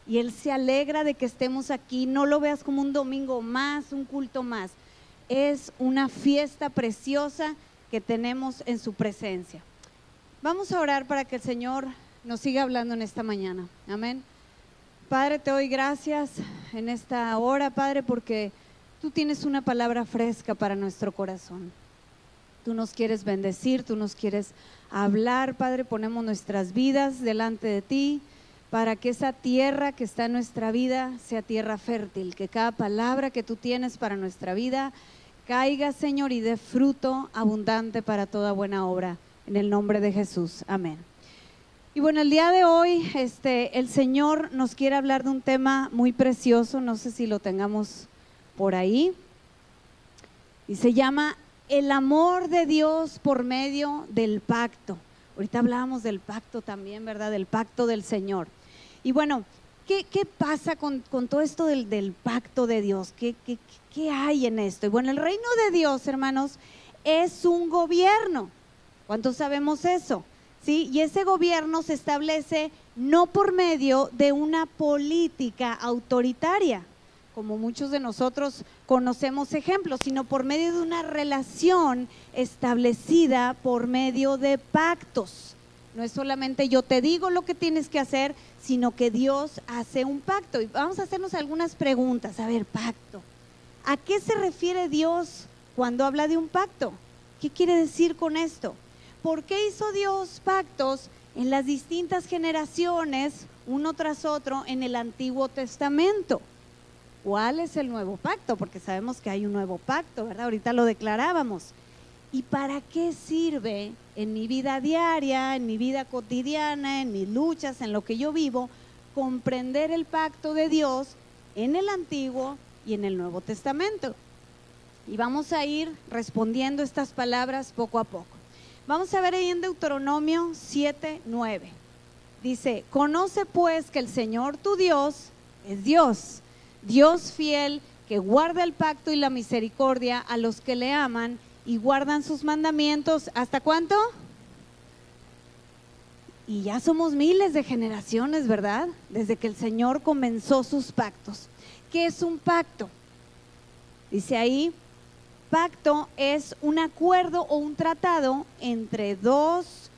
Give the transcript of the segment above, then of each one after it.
y Él se alegra de que estemos aquí. No lo veas como un domingo más, un culto más. Es una fiesta preciosa que tenemos en su presencia. Vamos a orar para que el Señor nos siga hablando en esta mañana. Amén. Padre, te doy gracias en esta hora, Padre, porque tú tienes una palabra fresca para nuestro corazón. Tú nos quieres bendecir, tú nos quieres hablar, Padre. Ponemos nuestras vidas delante de ti para que esa tierra que está en nuestra vida sea tierra fértil, que cada palabra que tú tienes para nuestra vida caiga, Señor, y dé fruto abundante para toda buena obra. En el nombre de Jesús, amén. Y bueno, el día de hoy el Señor nos quiere hablar de un tema muy precioso, no sé si lo tengamos por ahí, y se llama el amor de Dios por medio del pacto. Ahorita hablábamos del pacto también, ¿verdad? Del pacto del Señor. Y bueno, ¿qué pasa con todo esto del pacto de Dios? ¿Qué hay en esto? Y bueno, el reino de Dios, hermanos, es un gobierno. ¿Cuántos sabemos eso? ¿Sí? Y ese gobierno se establece no por medio de una política autoritaria, como muchos de nosotros conocemos ejemplos, sino por medio de una relación establecida por medio de pactos. No es solamente yo te digo lo que tienes que hacer, sino que Dios hace un pacto. Y vamos a hacernos algunas preguntas. A ver, pacto. ¿A qué se refiere Dios cuando habla de un pacto? ¿Qué quiere decir con esto? ¿Por qué hizo Dios pactos en las distintas generaciones, uno tras otro, en el Antiguo Testamento? ¿Cuál es el nuevo pacto? Porque sabemos que hay un nuevo pacto, ¿verdad? Ahorita lo declarábamos. ¿Y para qué sirve en mi vida diaria, en mi vida cotidiana, en mis luchas, en lo que yo vivo, comprender el pacto de Dios en el Antiguo y en el Nuevo Testamento? Y vamos a ir respondiendo estas palabras poco a poco. Vamos a ver ahí en Deuteronomio 7:9. Dice: conoce pues que el Señor tu Dios es Dios, Dios fiel, que guarda el pacto y la misericordia a los que le aman y guardan sus mandamientos. ¿Hasta cuánto? Y ya somos miles de generaciones, ¿verdad? Desde que el Señor comenzó sus pactos. ¿Qué es un pacto? Dice ahí: pacto es un acuerdo o un tratado entre dos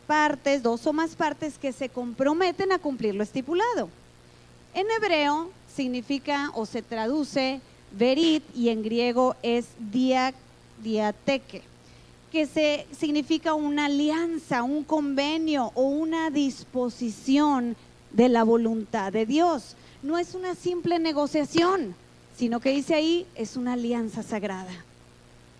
partes, dos o más partes que se comprometen a cumplir lo estipulado. En hebreo significa o se traduce berit y en griego es diateke, que significa una alianza, un convenio o una disposición de la voluntad de Dios. No es una simple negociación, sino que dice ahí, es una alianza sagrada.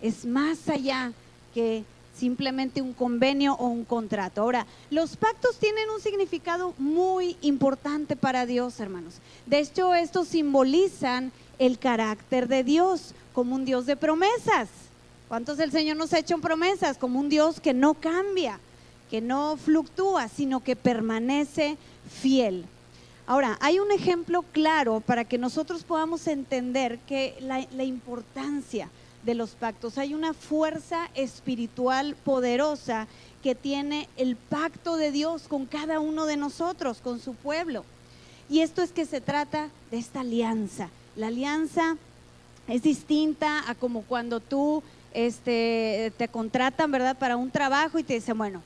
Es más allá que simplemente un convenio o un contrato. Ahora, los pactos tienen un significado muy importante para Dios, hermanos. De hecho, estos simbolizan el carácter de Dios como un Dios de promesas. ¿Cuántos del Señor nos ha hecho promesas? Como un Dios que no cambia, que no fluctúa, sino que permanece fiel. Ahora, hay un ejemplo claro para que nosotros podamos entender que la importancia de los pactos. Hay una fuerza espiritual poderosa que tiene el pacto de Dios con cada uno de nosotros, con su pueblo. Y esto es que se trata de esta alianza. La alianza es distinta a como cuando tú te contratan, ¿verdad?, para un trabajo y te dicen, bueno,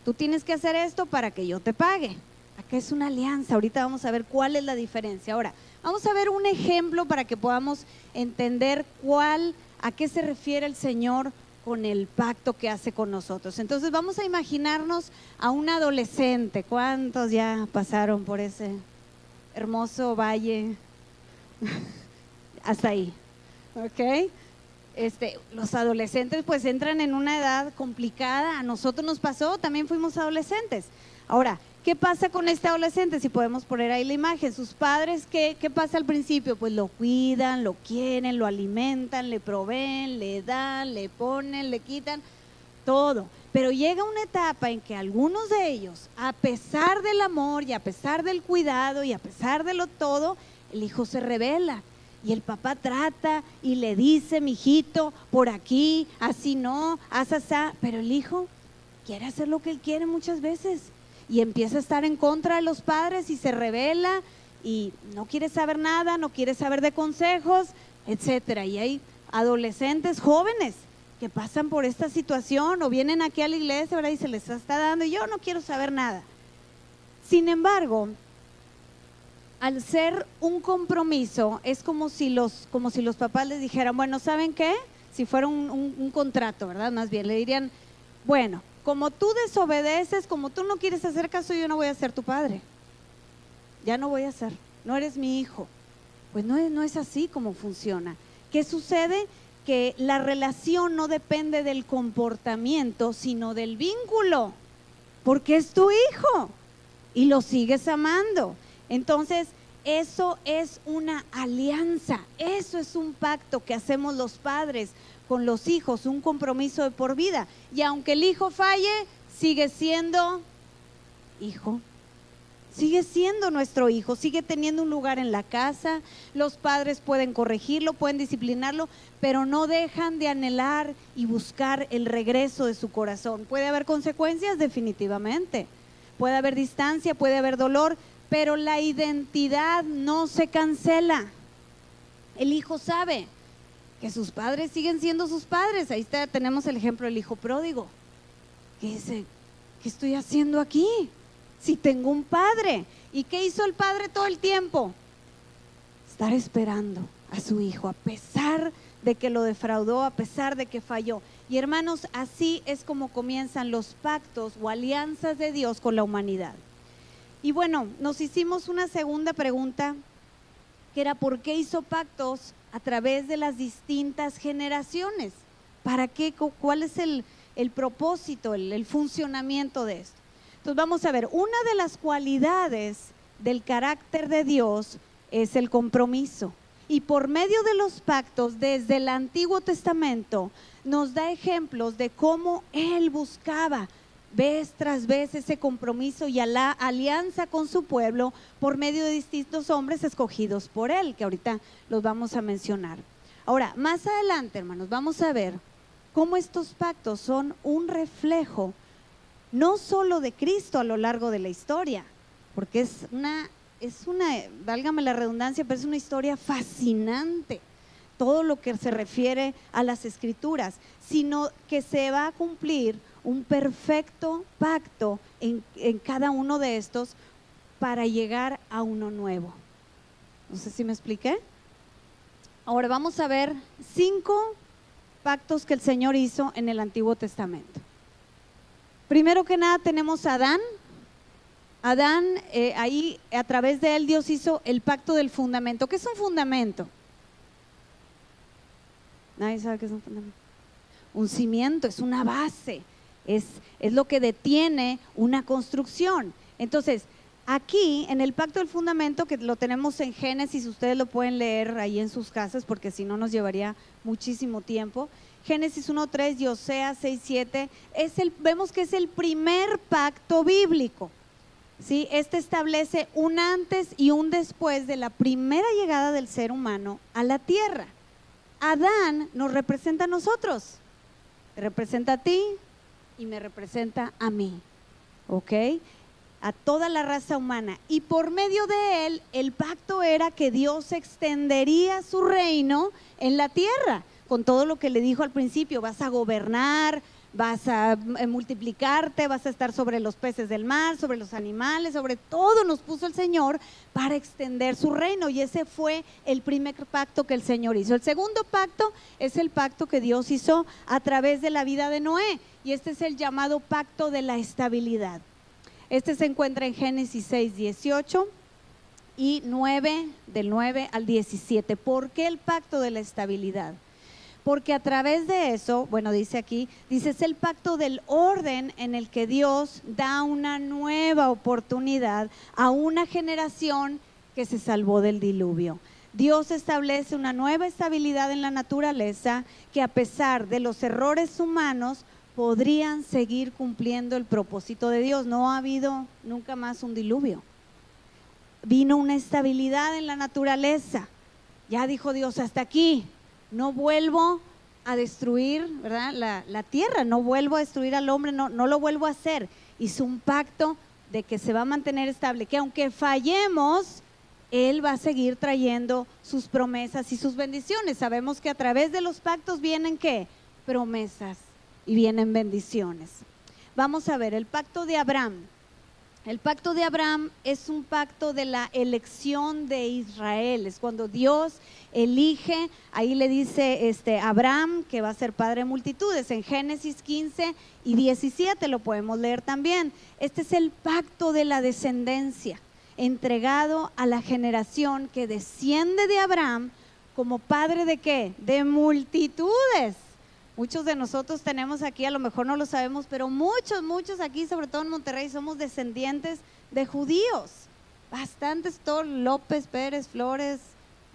tú tienes que hacer esto para que yo te pague. Acá es una alianza. Ahorita vamos a ver cuál es la diferencia. Ahora, vamos a ver un ejemplo para que podamos entender a qué se refiere el Señor con el pacto que hace con nosotros. Entonces vamos a imaginarnos a un adolescente. ¿Cuántos ya pasaron por ese hermoso valle? Hasta ahí, ¿ok? Los adolescentes pues entran en una edad complicada. A nosotros nos pasó, también fuimos adolescentes. Ahora, ¿qué pasa con este adolescente? Si podemos poner ahí la imagen. Sus padres, ¿qué pasa al principio? Pues lo cuidan, lo quieren, lo alimentan, le proveen, le dan, le ponen, le quitan, todo. Pero llega una etapa en que algunos de ellos, a pesar del amor y a pesar del cuidado y a pesar de lo todo, el hijo se rebela. Y el papá trata y le dice, mijito, por aquí, así no, haz asá. Pero el hijo quiere hacer lo que él quiere muchas veces. Y empieza a estar en contra de los padres y se rebela y no quiere saber nada, no quiere saber de consejos, etcétera. Y hay adolescentes jóvenes que pasan por esta situación o vienen aquí a la iglesia, ¿verdad? Y se les está dando y yo no quiero saber nada. Sin embargo, al ser un compromiso, es como si los papás les dijeran, bueno, ¿saben qué? Si fuera un contrato, ¿verdad? Más bien, le dirían, bueno, como tú desobedeces, como tú no quieres hacer caso, yo no voy a ser tu padre. Ya no voy a ser, no eres mi hijo. Pues no es así como funciona. ¿Qué sucede? Que la relación no depende del comportamiento, sino del vínculo, porque es tu hijo y lo sigues amando. Entonces, eso es una alianza, eso es un pacto que hacemos los padres con los hijos, un compromiso de por vida. Y aunque el hijo falle, sigue siendo hijo. Sigue siendo nuestro hijo, sigue teniendo un lugar en la casa, los padres pueden corregirlo, pueden disciplinarlo, pero no dejan de anhelar y buscar el regreso de su corazón. ¿Puede haber consecuencias? Definitivamente. Puede haber distancia, puede haber dolor, pero la identidad no se cancela. El hijo sabe que sus padres siguen siendo sus padres. Ahí está, tenemos el ejemplo del hijo pródigo, que dice, ¿qué estoy haciendo aquí? Si tengo un padre. ¿Y qué hizo el padre todo el tiempo? Estar esperando a su hijo, a pesar de que lo defraudó, a pesar de que falló. Y hermanos, así es como comienzan los pactos o alianzas de Dios con la humanidad. Y bueno, nos hicimos una segunda pregunta, que era ¿por qué hizo pactos a través de las distintas generaciones? ¿Para qué? ¿Cuál es el propósito, el funcionamiento de esto? Entonces vamos a ver, una de las cualidades del carácter de Dios es el compromiso. Y por medio de los pactos desde el Antiguo Testamento nos da ejemplos de cómo Él buscaba vez tras vez ese compromiso y a la alianza con su pueblo por medio de distintos hombres escogidos por Él, que ahorita los vamos a mencionar. Ahora, más adelante, hermanos, vamos a ver cómo estos pactos son un reflejo no solo de Cristo a lo largo de la historia, porque es una, válgame la redundancia, pero es una historia fascinante, todo lo que se refiere a las Escrituras, sino que se va a cumplir un perfecto pacto en cada uno de estos para llegar a uno nuevo. No sé si me expliqué. Ahora vamos a ver 5 pactos que el Señor hizo en el Antiguo Testamento. Primero que nada tenemos a Adán. Adán, ahí a través de él Dios hizo el pacto del fundamento. ¿Qué es un fundamento? Nadie sabe qué es un fundamento. Un cimiento, es una base, es lo que detiene una construcción. Entonces, aquí en el pacto del fundamento, que lo tenemos en Génesis, ustedes lo pueden leer ahí en sus casas porque si no nos llevaría muchísimo tiempo. Génesis 1:3 y Oseas 6:7, vemos que es el primer pacto bíblico, ¿sí? Este establece un antes y un después de la primera llegada del ser humano a la tierra. Adán nos representa a nosotros, te representa a ti y me representa a mí, ¿ok? A toda la raza humana. Y por medio de él, el pacto era que Dios extendería su reino en la tierra, con todo lo que le dijo al principio: vas a gobernar, vas a multiplicarte, vas a estar sobre los peces del mar, sobre los animales, sobre todo nos puso el Señor para extender su reino, y ese fue el primer pacto que el Señor hizo. El segundo pacto es el pacto que Dios hizo a través de la vida de Noé, y este es el llamado pacto de la estabilidad. Este se encuentra en Génesis 6:18 y 9, del 9 al 17. ¿Por qué el pacto de la estabilidad? Porque a través de eso, bueno, dice aquí, es el pacto del orden en el que Dios da una nueva oportunidad a una generación que se salvó del diluvio. Dios establece una nueva estabilidad en la naturaleza que, a pesar de los errores humanos, podrían seguir cumpliendo el propósito de Dios. No ha habido nunca más un diluvio. Vino una estabilidad en la naturaleza. Ya dijo Dios, hasta aquí. No vuelvo a destruir, ¿verdad?, la tierra, no vuelvo a destruir al hombre, no lo vuelvo a hacer. Hizo un pacto de que se va a mantener estable, que aunque fallemos, Él va a seguir trayendo sus promesas y sus bendiciones. Sabemos que a través de los pactos vienen ¿qué? Promesas y vienen bendiciones. Vamos a ver el pacto de Abraham. El pacto de Abraham es un pacto de la elección de Israel. Es cuando Dios elige, ahí le dice Abraham que va a ser padre de multitudes. En Génesis 15 y 17 lo podemos leer también. Este es el pacto de la descendencia, entregado a la generación que desciende de Abraham como padre de ¿qué? De multitudes. Muchos de nosotros tenemos aquí, a lo mejor no lo sabemos, pero muchos aquí, sobre todo en Monterrey, somos descendientes de judíos. Bastantes, todos López, Pérez, Flores,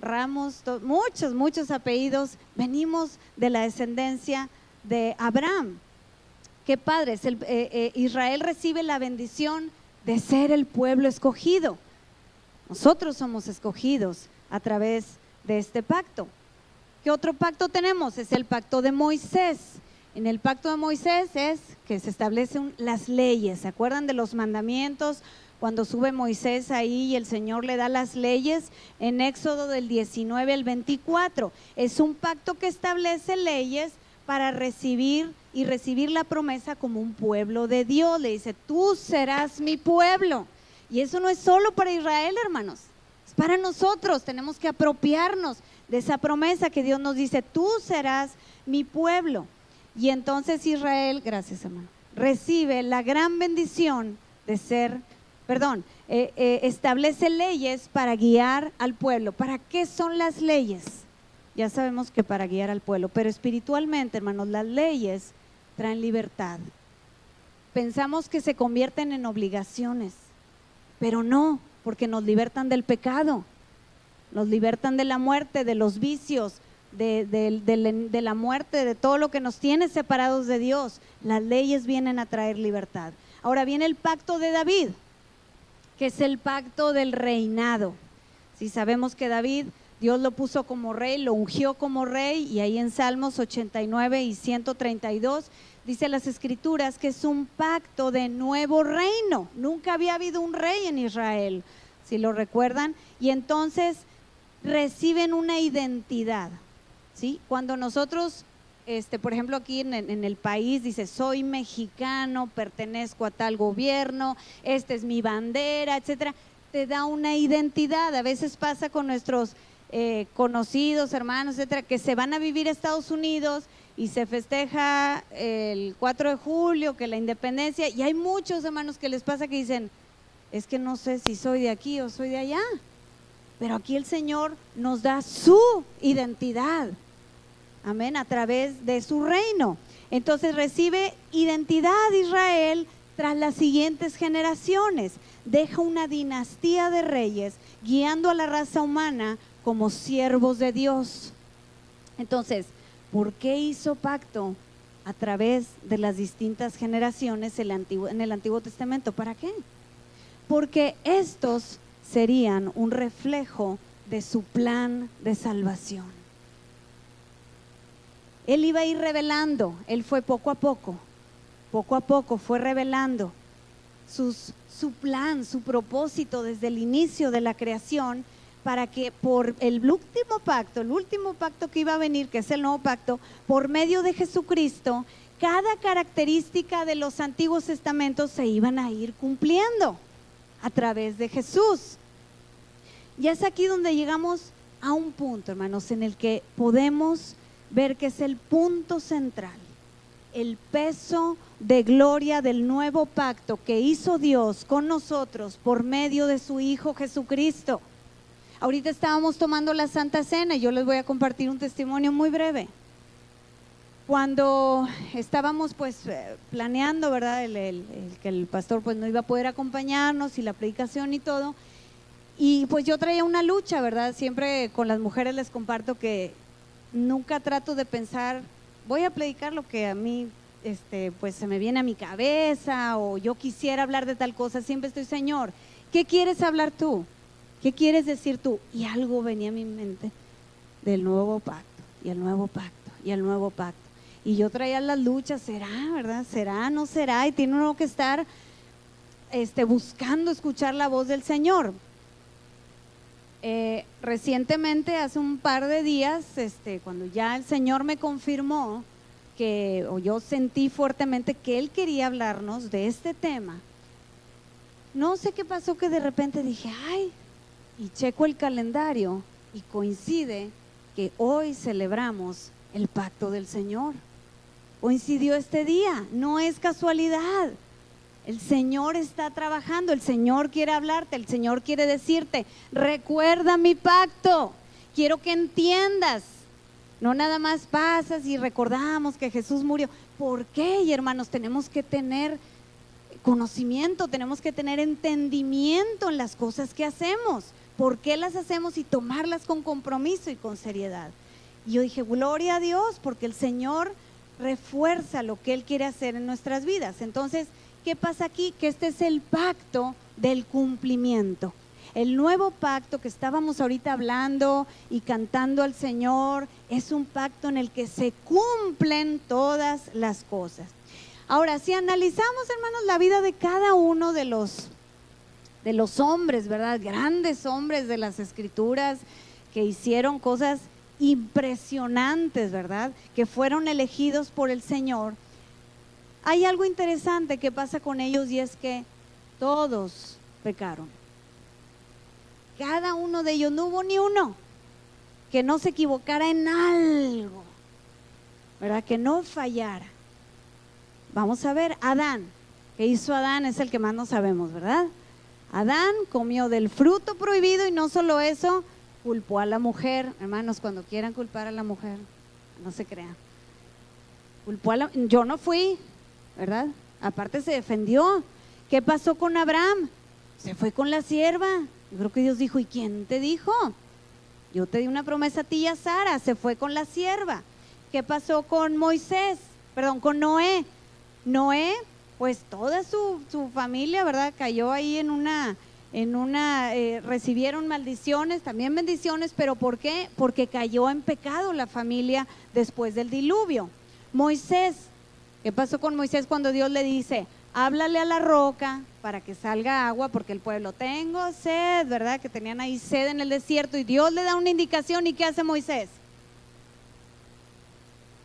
Ramos, muchos apellidos. Venimos de la descendencia de Abraham. Qué padre, Israel recibe la bendición de ser el pueblo escogido. Nosotros somos escogidos a través de este pacto. ¿Qué otro pacto tenemos? Es el pacto de Moisés. En el pacto de Moisés es que se establecen las leyes. ¿Se acuerdan de los mandamientos? Cuando sube Moisés ahí y el Señor le da las leyes en Éxodo del 19 al 24. Es un pacto que establece leyes para recibir la promesa como un pueblo de Dios. Le dice, tú serás mi pueblo. Y eso no es solo para Israel, hermanos. Es para nosotros. Tenemos que apropiarnos de esa promesa que Dios nos dice, tú serás mi pueblo. Y entonces Israel, gracias hermano, recibe la gran bendición de ser, establece leyes para guiar al pueblo. ¿Para qué son las leyes? Ya sabemos que para guiar al pueblo, pero espiritualmente, hermanos, las leyes traen libertad. Pensamos que se convierten en obligaciones, pero no, porque nos libertan del pecado. Nos libertan de la muerte, de los vicios, de la muerte, de todo lo que nos tiene separados de Dios. Las leyes vienen a traer libertad. Ahora viene el pacto de David, que es el pacto del reinado. Si sabemos que David, Dios lo puso como rey, lo ungió como rey, y ahí en Salmos 89 y 132 dice las escrituras que es un pacto de nuevo reino. Nunca había habido un rey en Israel, si lo recuerdan, y entonces reciben una identidad, ¿sí? Cuando nosotros, por ejemplo aquí en el país dice, soy mexicano, pertenezco a tal gobierno, esta es mi bandera, etcétera, te da una identidad. A veces pasa con nuestros conocidos, hermanos, etcétera, que se van a vivir a Estados Unidos y se festeja el 4 de julio, que la independencia, y hay muchos hermanos que les pasa que dicen, es que no sé si soy de aquí o soy de allá. Pero aquí el Señor nos da su identidad, amén, a través de su reino. Entonces recibe identidad Israel tras las siguientes generaciones. Deja una dinastía de reyes guiando a la raza humana como siervos de Dios. Entonces, ¿por qué hizo pacto a través de las distintas generaciones en el Antiguo Testamento? ¿Para qué? Porque estos serían un reflejo de su plan de salvación. Él iba a ir revelando, él fue poco a poco fue revelando su plan, su propósito desde el inicio de la creación, para que por el último pacto que iba a venir, que es el nuevo pacto, por medio de Jesucristo, cada característica de los antiguos testamentos se iban a ir cumpliendo a través de Jesús. Y es aquí donde llegamos a un punto, hermanos, en el que podemos ver que es el punto central, el peso de gloria del nuevo pacto que hizo Dios con nosotros por medio de su Hijo Jesucristo. Ahorita estábamos tomando la Santa Cena y yo les voy a compartir un testimonio muy breve. Cuando estábamos planeando, ¿verdad? Que el pastor no iba a poder acompañarnos y la predicación y todo, y pues yo traía una lucha, ¿verdad? Siempre con las mujeres les comparto que nunca trato de pensar, voy a predicar lo que a mí se me viene a mi cabeza, o yo quisiera hablar de tal cosa. Siempre estoy, Señor, ¿qué quieres hablar tú? ¿Qué quieres decir tú? Y algo venía a mi mente del nuevo pacto, y el nuevo pacto, y el nuevo pacto. Y yo traía las luchas, ¿será, verdad? ¿Será, no será? Y tiene uno que estar buscando escuchar la voz del Señor. Recientemente, hace un par de días, cuando ya el Señor me confirmó o yo sentí fuertemente que Él quería hablarnos de este tema, no sé qué pasó, que de repente dije, ay, y checo el calendario y coincide que hoy celebramos el pacto del Señor. Coincidió este día, no es casualidad. El Señor está trabajando, el Señor quiere hablarte, el Señor quiere decirte, recuerda mi pacto, quiero que entiendas. No nada más pasas y recordamos que Jesús murió. ¿Por qué? Y hermanos, tenemos que tener conocimiento, tenemos que tener entendimiento en las cosas que hacemos. ¿Por qué las hacemos? Y tomarlas con compromiso y con seriedad. Y yo dije, gloria a Dios, porque el Señor refuerza lo que Él quiere hacer en nuestras vidas. Entonces, ¿qué pasa aquí? Que este es el pacto del cumplimiento. El nuevo pacto que estábamos ahorita hablando y cantando al Señor es un pacto en el que se cumplen todas las cosas. Ahora, si analizamos, hermanos, la vida de cada uno de los hombres, ¿verdad? Grandes hombres de las Escrituras que hicieron cosas impresionantes, ¿verdad? Que fueron elegidos por el Señor. Hay algo interesante que pasa con ellos, y es que todos pecaron. Cada uno de ellos, no hubo ni uno que no se equivocara en algo, ¿verdad? Que no fallara. Vamos a ver, Adán. ¿Qué hizo Adán? Es el que más no sabemos, ¿verdad? Adán comió del fruto prohibido, y no solo eso, culpó a la mujer. Hermanos, cuando quieran culpar a la mujer, no se crean. Yo no fui, ¿verdad? Aparte se defendió. ¿Qué pasó con Abraham? Se fue con la sierva. Yo creo que Dios dijo, ¿y quién te dijo? Yo te di una promesa a ti y a Sara. Se fue con la sierva. ¿Qué pasó con con Noé? Noé, pues toda su familia, ¿verdad? Cayó ahí recibieron maldiciones, también bendiciones, pero ¿por qué? Porque cayó en pecado la familia después del diluvio. Moisés, ¿qué pasó con Moisés cuando Dios le dice, háblale a la roca para que salga agua, porque el pueblo, tengo sed, ¿verdad? Que tenían ahí sed en el desierto, y Dios le da una indicación, ¿y qué hace Moisés?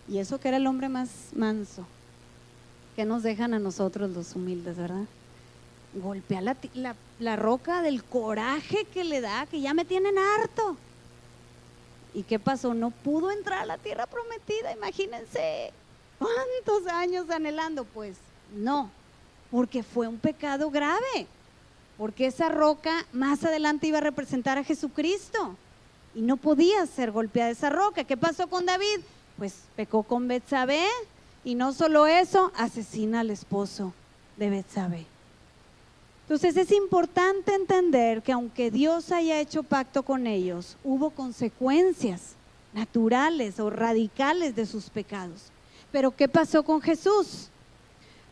Y eso que era el hombre más manso, que nos dejan a nosotros los humildes, ¿verdad? Golpea la roca del coraje que le da, que ya me tienen harto. ¿Y qué pasó? No pudo entrar a la tierra prometida, imagínense. ¿Cuántos años anhelando? Pues no, porque fue un pecado grave, porque esa roca más adelante iba a representar a Jesucristo y no podía ser golpeada esa roca. ¿Qué pasó con David? Pues pecó con Betsabé, y no solo eso, asesina al esposo de Betsabé. Entonces es importante entender que aunque Dios haya hecho pacto con ellos, hubo consecuencias naturales o radicales de sus pecados. Pero ¿qué pasó con Jesús?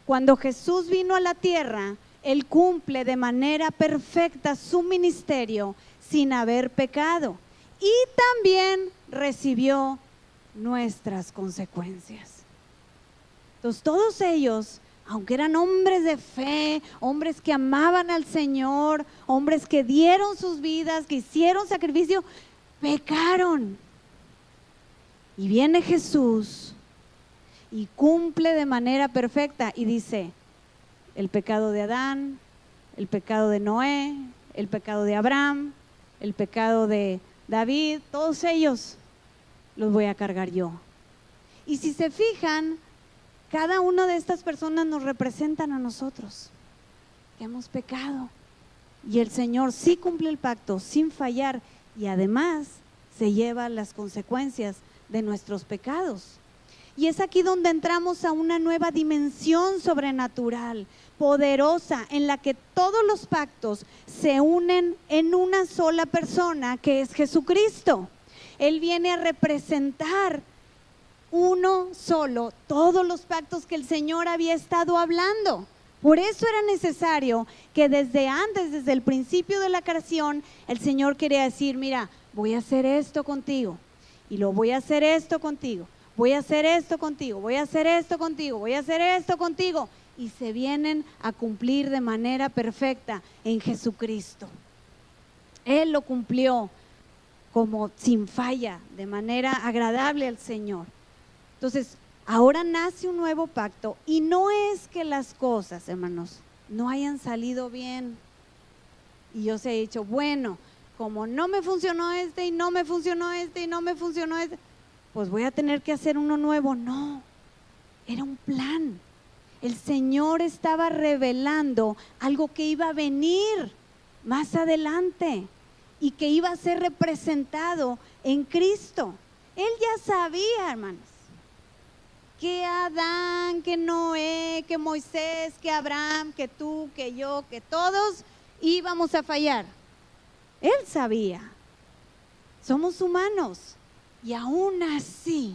Cuando Jesús vino a la tierra, Él cumple de manera perfecta su ministerio sin haber pecado, y también recibió nuestras consecuencias. Entonces todos ellos, aunque eran hombres de fe, hombres que amaban al Señor, hombres que dieron sus vidas, que hicieron sacrificio, pecaron. Y viene Jesús y cumple de manera perfecta y dice, el pecado de Adán, el pecado de Noé, el pecado de Abraham, el pecado de David, todos ellos los voy a cargar yo. Y si se fijan, cada una de estas personas nos representan a nosotros, que hemos pecado. Y el Señor sí cumple el pacto sin fallar, y además se lleva las consecuencias de nuestros pecados. Y es aquí donde entramos a una nueva dimensión sobrenatural, poderosa, en la que todos los pactos se unen en una sola persona, que es Jesucristo. Él viene a representar uno solo todos los pactos que el Señor había estado hablando. Por eso era necesario que desde el principio de la creación, el Señor quería decir, mira, voy a hacer esto contigo, y lo voy a hacer esto contigo, voy a hacer esto contigo, voy a hacer esto contigo, voy a hacer esto contigo, y se vienen a cumplir de manera perfecta en Jesucristo. Él lo cumplió como sin falla, de manera agradable al Señor. Entonces, ahora nace un nuevo pacto y no es que las cosas, hermanos, no hayan salido bien. Y yo se he dicho, bueno, como no me funcionó este y no me funcionó este y no me funcionó este, pues voy a tener que hacer uno nuevo. No, era un plan. El Señor estaba revelando algo que iba a venir más adelante y que iba a ser representado en Cristo. Él ya sabía, hermanos, que Adán, que Noé, que Moisés, que Abraham, que tú, que yo, que todos íbamos a fallar. Él sabía. Somos humanos y aún así,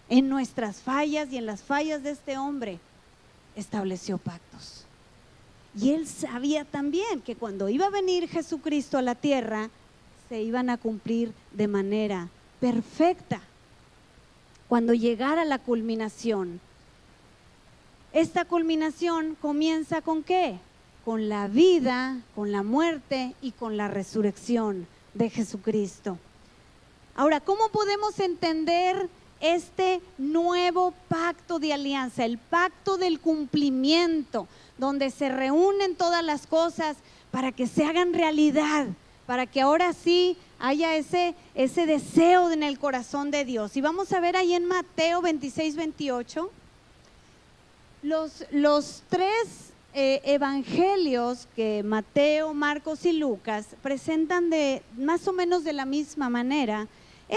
en nuestras fallas y en las fallas de este hombre, estableció pactos. Y él sabía también que cuando iba a venir Jesucristo a la tierra, se iban a cumplir de manera perfecta. Cuando llegara la culminación. Esta culminación comienza ¿con qué? Con la vida, con la muerte y con la resurrección de Jesucristo. Ahora, ¿cómo podemos entender este nuevo pacto de alianza? El pacto del cumplimiento, donde se reúnen todas las cosas para que se hagan realidad, para que ahora sí haya ese deseo en el corazón de Dios. Y vamos a ver ahí en Mateo 26, 28, los tres evangelios que Mateo, Marcos y Lucas presentan de más o menos de la misma manera.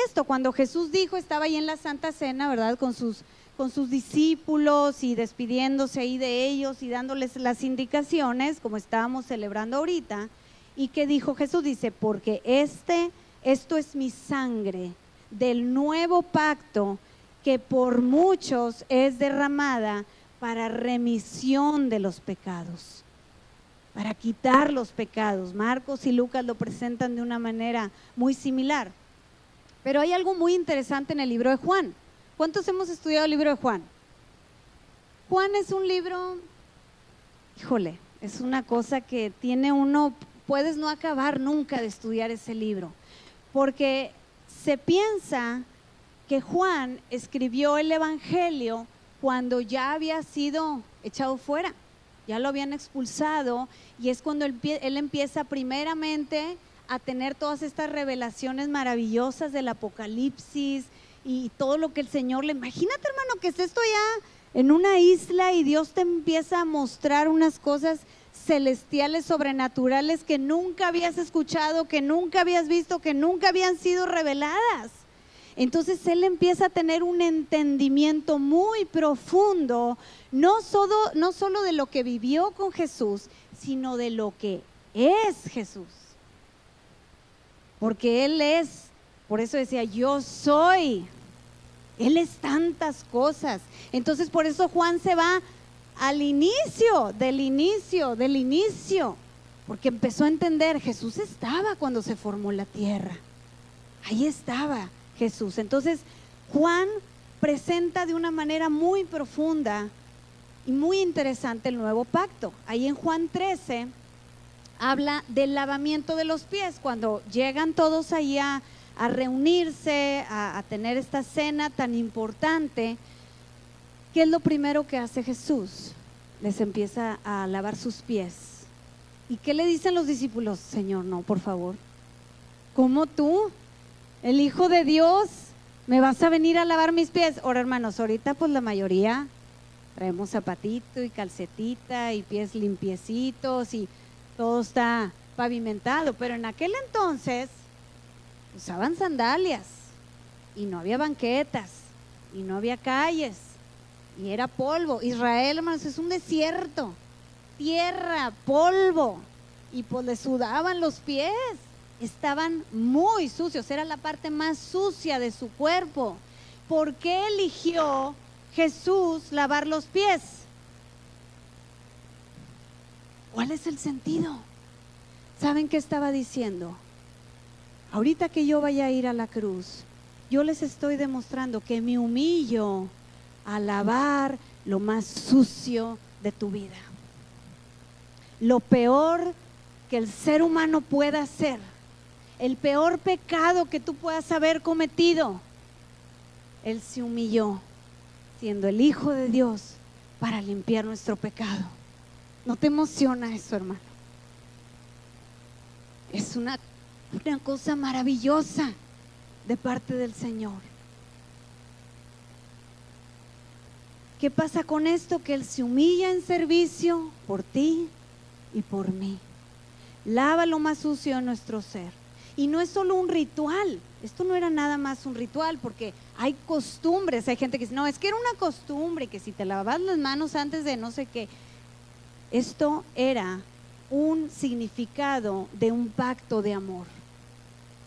Esto cuando Jesús dijo, estaba ahí en la Santa Cena, ¿verdad? Con sus discípulos y despidiéndose ahí de ellos y dándoles las indicaciones, como estábamos celebrando ahorita. ¿Y qué dijo Jesús? Dice, porque esto es mi sangre del nuevo pacto que por muchos es derramada para remisión de los pecados, para quitar los pecados. Marcos y Lucas lo presentan de una manera muy similar. Pero hay algo muy interesante en el libro de Juan. ¿Cuántos hemos estudiado el libro de Juan? Juan es un libro, híjole, es una cosa que tiene uno, puedes no acabar nunca de estudiar ese libro, porque se piensa que Juan escribió el evangelio cuando ya había sido echado fuera, ya lo habían expulsado, y es cuando él empieza primeramente a tener todas estas revelaciones maravillosas del Apocalipsis y todo lo que el Señor le… Imagínate, hermano, que estés ya en una isla y Dios te empieza a mostrar unas cosas celestiales, sobrenaturales que nunca habías escuchado, que nunca habías visto, que nunca habían sido reveladas. Entonces él empieza a tener un entendimiento muy profundo, no solo de lo que vivió con Jesús, sino de lo que es Jesús. Porque Él es, por eso decía, yo soy. Él es tantas cosas. Entonces por eso Juan se va al inicio, del inicio, porque empezó a entender, Jesús estaba cuando se formó la tierra. Ahí estaba Jesús. Entonces Juan presenta de una manera muy profunda y muy interesante el nuevo pacto. Ahí en Juan 13 habla del lavamiento de los pies, cuando llegan todos ahí a reunirse, a tener esta cena tan importante. ¿Qué es lo primero que hace Jesús? Les empieza a lavar sus pies. ¿Y qué le dicen los discípulos? Señor, no, por favor. ¿Cómo tú, el Hijo de Dios, me vas a venir a lavar mis pies? Ahora, hermanos, ahorita pues la mayoría traemos zapatito y calcetita y pies limpiecitos y todo está pavimentado, pero en aquel entonces usaban sandalias y no había banquetas y no había calles y era polvo. Israel, hermanos, es un desierto, tierra, polvo, y pues le sudaban los pies, estaban muy sucios, era la parte más sucia de su cuerpo. ¿Por qué eligió Jesús lavar los pies? ¿Cuál es el sentido? ¿Saben qué estaba diciendo? Ahorita que yo vaya a ir a la cruz, yo les estoy demostrando que me humillo a lavar lo más sucio de tu vida. Lo peor que el ser humano pueda hacer el peor pecado que tú puedas haber cometido, Él se humilló, siendo el Hijo de Dios, para limpiar nuestro pecado. ¿No te emociona eso, hermano? Es una cosa maravillosa de parte del Señor. ¿Qué pasa con esto? Que Él se humilla en servicio por ti y por mí. Lava lo más sucio de nuestro ser. Y no es solo un ritual. Esto no era nada más un ritual, porque hay costumbres. Hay gente que dice, no, es que era una costumbre, que si te lavabas las manos antes de no sé qué. Esto era un significado de un pacto de amor.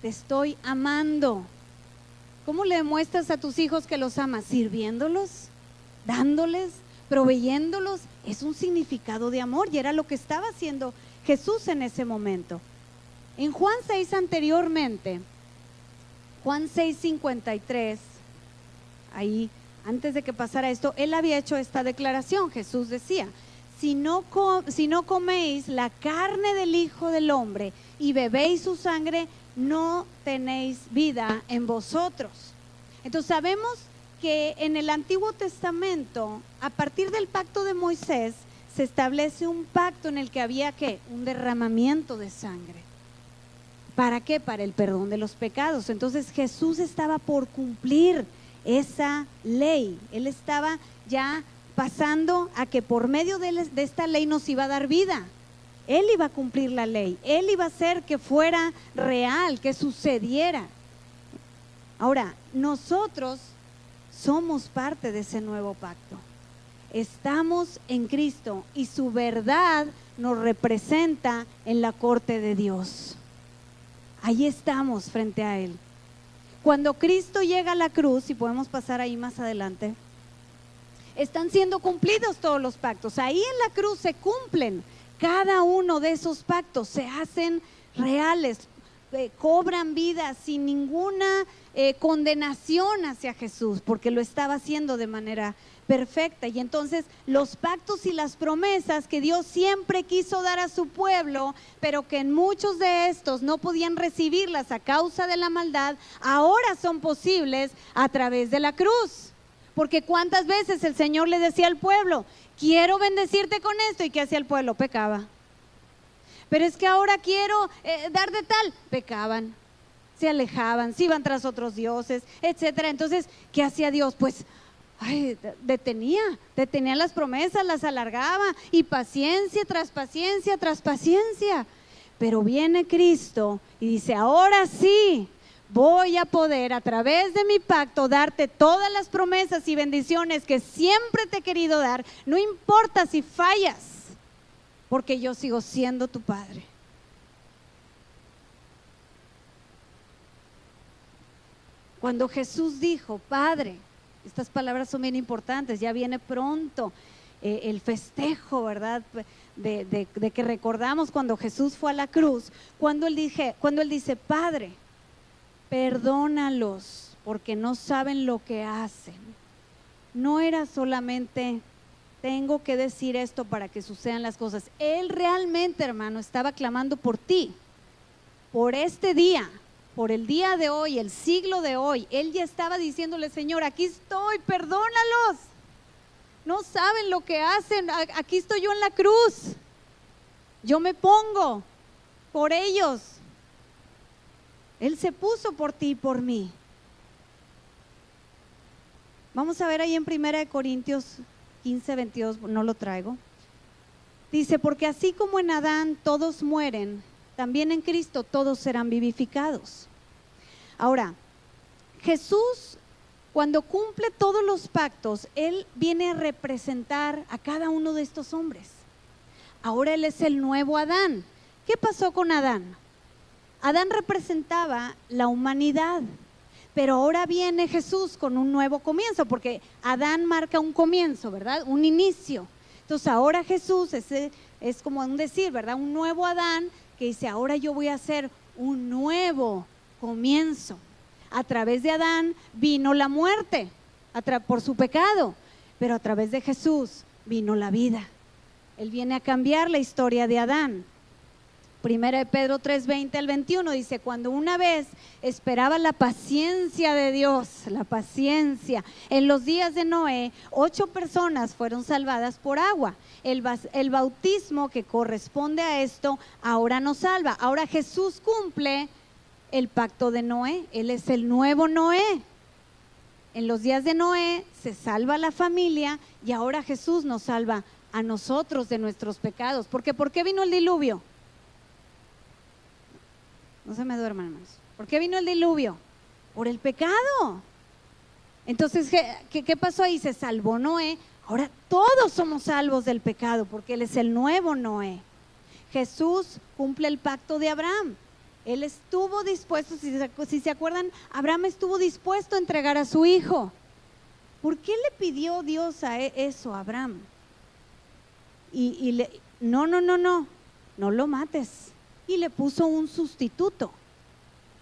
Te estoy amando. ¿Cómo le demuestras a tus hijos que los amas? Sirviéndolos, dándoles, proveyéndolos. Es un significado de amor, y era lo que estaba haciendo Jesús en ese momento. En Juan 6 anteriormente, Juan 6:53, ahí antes de que pasara esto, Él había hecho esta declaración. Jesús decía, si no coméis la carne del Hijo del Hombre y bebéis su sangre, no tenéis vida en vosotros. Entonces sabemos que en el Antiguo Testamento, a partir del pacto de Moisés, se establece un pacto en el que había ¿qué? Un derramamiento de sangre. ¿Para qué? Para el perdón de los pecados. Entonces Jesús estaba por cumplir esa ley. Él estaba ya pasando a que por medio de esta ley nos iba a dar vida. Él iba a cumplir la ley. Él iba a hacer que fuera real, que sucediera. Ahora, nosotros somos parte de ese nuevo pacto. Estamos en Cristo y su verdad nos representa en la corte de Dios. Ahí estamos frente a Él. Cuando Cristo llega a la cruz, y podemos pasar ahí más adelante, están siendo cumplidos todos los pactos. Ahí en la cruz se cumplen cada uno de esos pactos, se hacen reales, cobran vida sin ninguna condenación hacia Jesús, porque lo estaba haciendo de manera perfecta. Y entonces los pactos y las promesas que Dios siempre quiso dar a su pueblo, pero que en muchos de estos no podían recibirlas a causa de la maldad, ahora son posibles a través de la cruz. Porque cuántas veces el Señor le decía al pueblo, quiero bendecirte con esto, y ¿qué hacía el pueblo? Pecaba. Pero es que ahora quiero dar de tal, pecaban, se alejaban, se iban tras otros dioses, etcétera. Entonces, ¿qué hacía Dios? Pues detenía las promesas, las alargaba, y paciencia tras paciencia tras paciencia. Pero viene Cristo y dice, ahora sí voy a poder a través de mi pacto darte todas las promesas y bendiciones que siempre te he querido dar, no importa si fallas, porque yo sigo siendo tu Padre. Cuando Jesús dijo, Padre, estas palabras son bien importantes, ya viene pronto el festejo, ¿verdad? De que recordamos cuando Jesús fue a la cruz, cuando él dice, Padre, perdónalos porque no saben lo que hacen. No era solamente tengo que decir esto para que sucedan las cosas. Él realmente, hermano, estaba clamando por ti, por este día, por el día de hoy, el siglo de hoy. Él ya estaba diciéndole, Señor, aquí estoy, perdónalos. No saben lo que hacen, aquí estoy yo en la cruz. Yo me pongo por ellos. Él se puso por ti y por mí. Vamos a ver ahí en 1 Corintios 15:22, no lo traigo. Dice, porque así como en Adán todos mueren, también en Cristo todos serán vivificados. Ahora, Jesús, cuando cumple todos los pactos, Él viene a representar a cada uno de estos hombres. Ahora Él es el nuevo Adán. ¿Qué pasó con Adán? Adán representaba la humanidad, pero ahora viene Jesús con un nuevo comienzo, porque Adán marca un comienzo, ¿verdad? Un inicio. Entonces ahora Jesús es como un decir, ¿verdad? Un nuevo Adán que dice, ahora yo voy a hacer un nuevo comienzo. A través de Adán vino la muerte por su pecado, pero a través de Jesús vino la vida. Él viene a cambiar la historia de Adán. Primera de Pedro 3:20 al 21 dice: cuando una vez esperaba la paciencia de Dios, la paciencia, en los días de Noé, 8 personas fueron salvadas por agua. El bautismo que corresponde a esto ahora nos salva. Ahora Jesús cumple el pacto de Noé, Él es el nuevo Noé. En los días de Noé se salva la familia y ahora Jesús nos salva a nosotros de nuestros pecados. Porque ¿por qué vino el diluvio? No se me duerman, hermanos. ¿Por qué vino el diluvio? Por el pecado. Entonces, ¿qué pasó ahí? Se salvó Noé. Ahora todos somos salvos del pecado porque Él es el nuevo Noé. Jesús cumple el pacto de Abraham. Él estuvo dispuesto, si se acuerdan, Abraham estuvo dispuesto a entregar a su hijo. ¿Por qué le pidió Dios eso a Abraham? No lo mates. Y le puso un sustituto,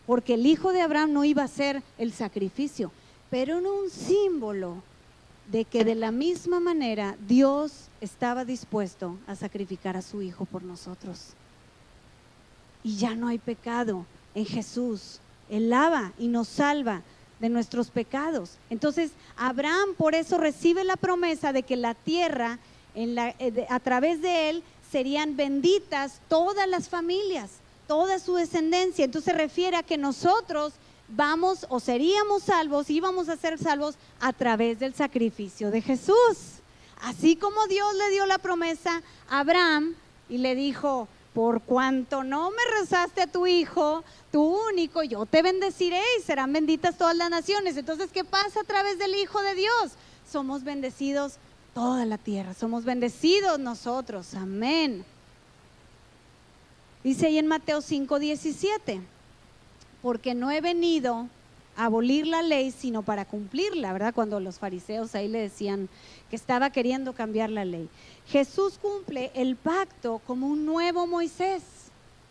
porque el hijo de Abraham no iba a ser el sacrificio, pero era un símbolo de que de la misma manera Dios estaba dispuesto a sacrificar a su hijo por nosotros. Y ya no hay pecado en Jesús. Él lava y nos salva de nuestros pecados. Entonces Abraham por eso recibe la promesa de que la tierra a través de él serían benditas todas las familias, toda su descendencia. Entonces se refiere a que nosotros vamos o seríamos salvos, íbamos a ser salvos a través del sacrificio de Jesús. Así como Dios le dio la promesa a Abraham y le dijo: por cuanto no me rezaste a tu hijo, tu único, yo te bendeciré y serán benditas todas las naciones. Entonces, ¿qué pasa a través del Hijo de Dios? Somos bendecidos toda la tierra, somos bendecidos nosotros, amén. Dice ahí en Mateo 5:17: porque no he venido a abolir la ley, sino para cumplirla, ¿verdad? Cuando los fariseos ahí le decían que estaba queriendo cambiar la ley. Jesús cumple el pacto como un nuevo Moisés.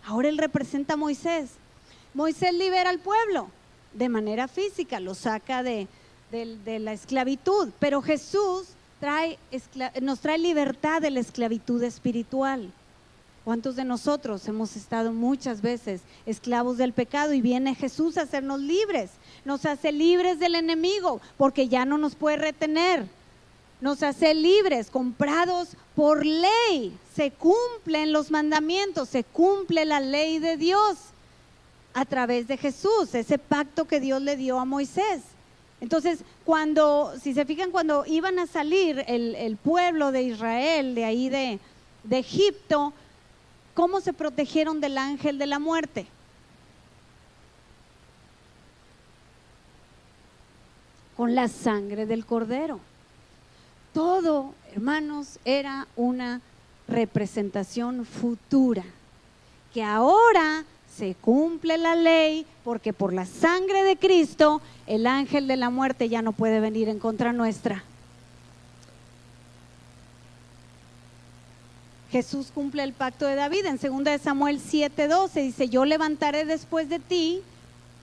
Ahora Él representa a Moisés. Moisés libera al pueblo de manera física, lo saca de la esclavitud, pero Jesús nos trae libertad de la esclavitud espiritual. ¿Cuántos de nosotros hemos estado muchas veces esclavos del pecado y viene Jesús a hacernos libres? Nos hace libres del enemigo porque ya no nos puede retener. Nos hace libres, comprados por ley. Se cumplen los mandamientos, se cumple la ley de Dios a través de Jesús, ese pacto que Dios le dio a Moisés. Entonces, si se fijan, cuando iban a salir el pueblo de Israel de ahí de Egipto, ¿cómo se protegieron del ángel de la muerte? Con la sangre del cordero. Todo, hermanos, era una representación futura, que ahora se cumple la ley, porque por la sangre de Cristo el ángel de la muerte ya no puede venir en contra nuestra. Jesús cumple el pacto de David en 2 Samuel 7:12, dice: yo levantaré después de ti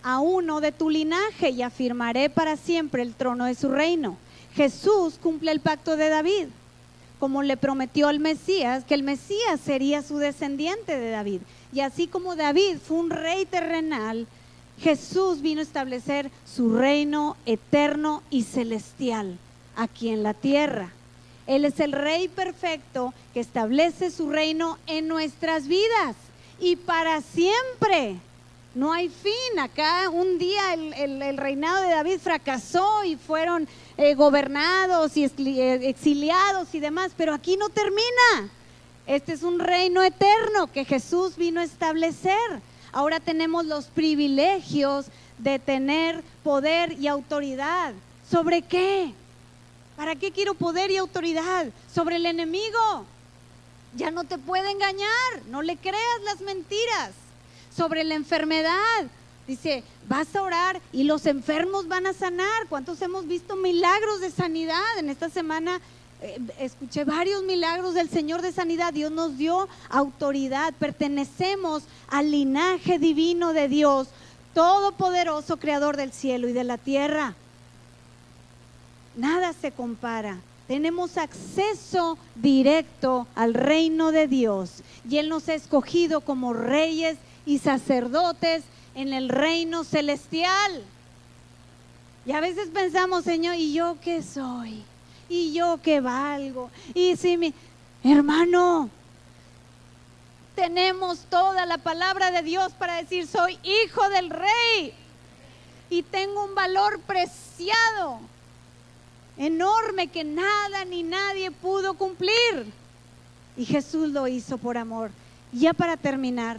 a uno de tu linaje y afirmaré para siempre el trono de su reino. Jesús cumple el pacto de David, como le prometió al Mesías, que el Mesías sería su descendiente de David. Y así como David fue un rey terrenal, Jesús vino a establecer su reino eterno y celestial aquí en la tierra. Él es el Rey perfecto que establece su reino en nuestras vidas y para siempre. No hay fin. Acá un día el reinado de David fracasó y fueron gobernados y exiliados y demás, pero aquí no termina. Este es un reino eterno que Jesús vino a establecer. Ahora tenemos los privilegios de tener poder y autoridad. ¿Sobre qué? ¿Para qué quiero poder y autoridad? Sobre el enemigo. Ya no te puede engañar, no le creas las mentiras. Sobre la enfermedad, dice, vas a orar y los enfermos van a sanar. ¿Cuántos hemos visto milagros de sanidad? En esta semana escuché varios milagros del Señor de sanidad. Dios nos dio autoridad, pertenecemos al linaje divino de Dios, todopoderoso, creador del cielo y de la tierra. Nada se compara Tenemos acceso directo al reino de Dios y Él nos ha escogido como reyes y sacerdotes en el reino celestial. Y a veces pensamos, Señor, ¿y yo qué soy? ¿Y yo qué valgo? Y si hermano, tenemos toda la palabra de Dios para decir, soy hijo del rey y tengo un valor preciado, enorme, que nada ni nadie pudo cumplir. Y Jesús lo hizo por amor. Ya para terminar,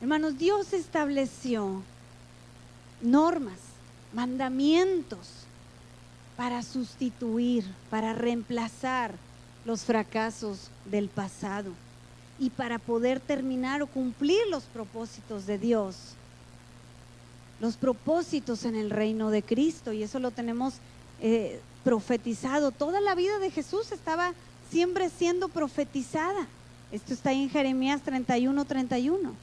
hermanos, Dios estableció normas, mandamientos para sustituir, para reemplazar los fracasos del pasado y para poder terminar o cumplir los propósitos de Dios, los propósitos en el reino de Cristo. Y eso lo tenemos profetizado. Toda la vida de Jesús estaba siempre siendo profetizada. Esto está ahí en Jeremías 31:31.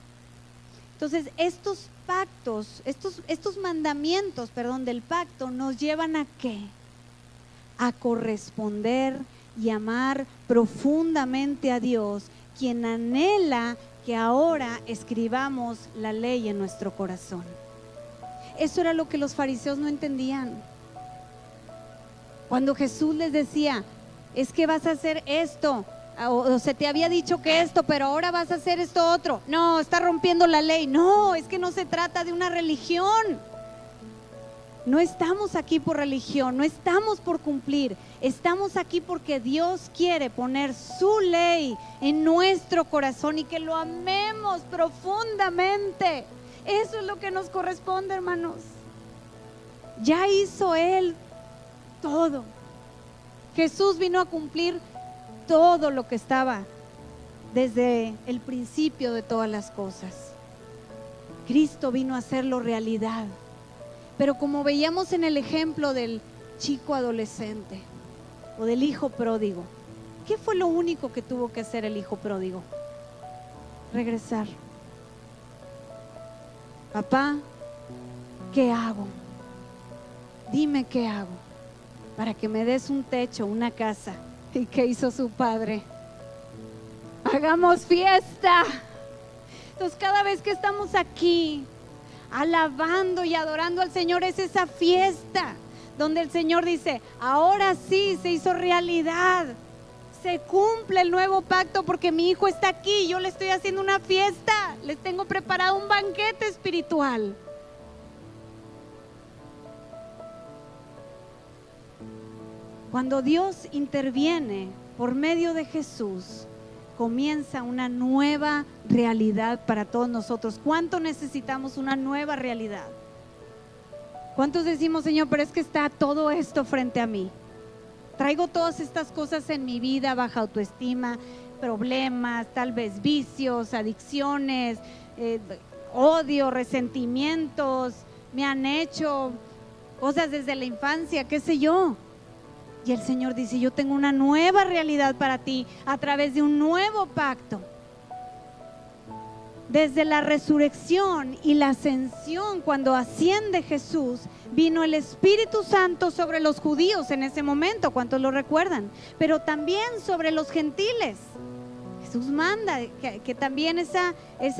Entonces estos pactos, estos mandamientos, del pacto nos llevan ¿a qué? A corresponder y amar profundamente a Dios, quien anhela que ahora escribamos la ley en nuestro corazón. Eso era lo que los fariseos no entendían. Cuando Jesús les decía, es que vas a hacer esto, o se te había dicho que esto, pero ahora vas a hacer esto otro. No, está rompiendo la ley. No, es que no se trata de una religión. No estamos aquí por religión, no estamos por cumplir. Estamos aquí porque Dios quiere poner su ley en nuestro corazón y que lo amemos profundamente. Eso es lo que nos corresponde, hermanos. Ya hizo Él todo. Jesús vino a cumplir todo lo que estaba desde el principio de todas las cosas. Cristo vino a hacerlo realidad. Pero como veíamos en el ejemplo del chico adolescente o del hijo pródigo, ¿qué fue lo único que tuvo que hacer el hijo pródigo? Regresar. Papá, ¿qué hago? Dime qué hago para que me des un techo, una casa. ¿Y qué hizo su padre? Hagamos fiesta. Entonces cada vez que estamos aquí alabando y adorando al Señor, es esa fiesta donde el Señor dice, ahora sí se hizo realidad, se cumple el nuevo pacto porque mi hijo está aquí, yo le estoy haciendo una fiesta, les tengo preparado un banquete espiritual. Cuando Dios interviene por medio de Jesús, comienza una nueva realidad para todos nosotros. ¿Cuánto necesitamos una nueva realidad? ¿Cuántos decimos, Señor, pero es que está todo esto frente a mí? Traigo todas estas cosas en mi vida, baja autoestima, problemas, tal vez vicios, adicciones, odio, resentimientos, me han hecho cosas desde la infancia, qué sé yo. Y el Señor dice, yo tengo una nueva realidad para ti a través de un nuevo pacto. Desde la resurrección y la ascensión, cuando asciende Jesús, vino el Espíritu Santo sobre los judíos en ese momento, ¿cuántos lo recuerdan? Pero también sobre los gentiles. Jesús manda que también esa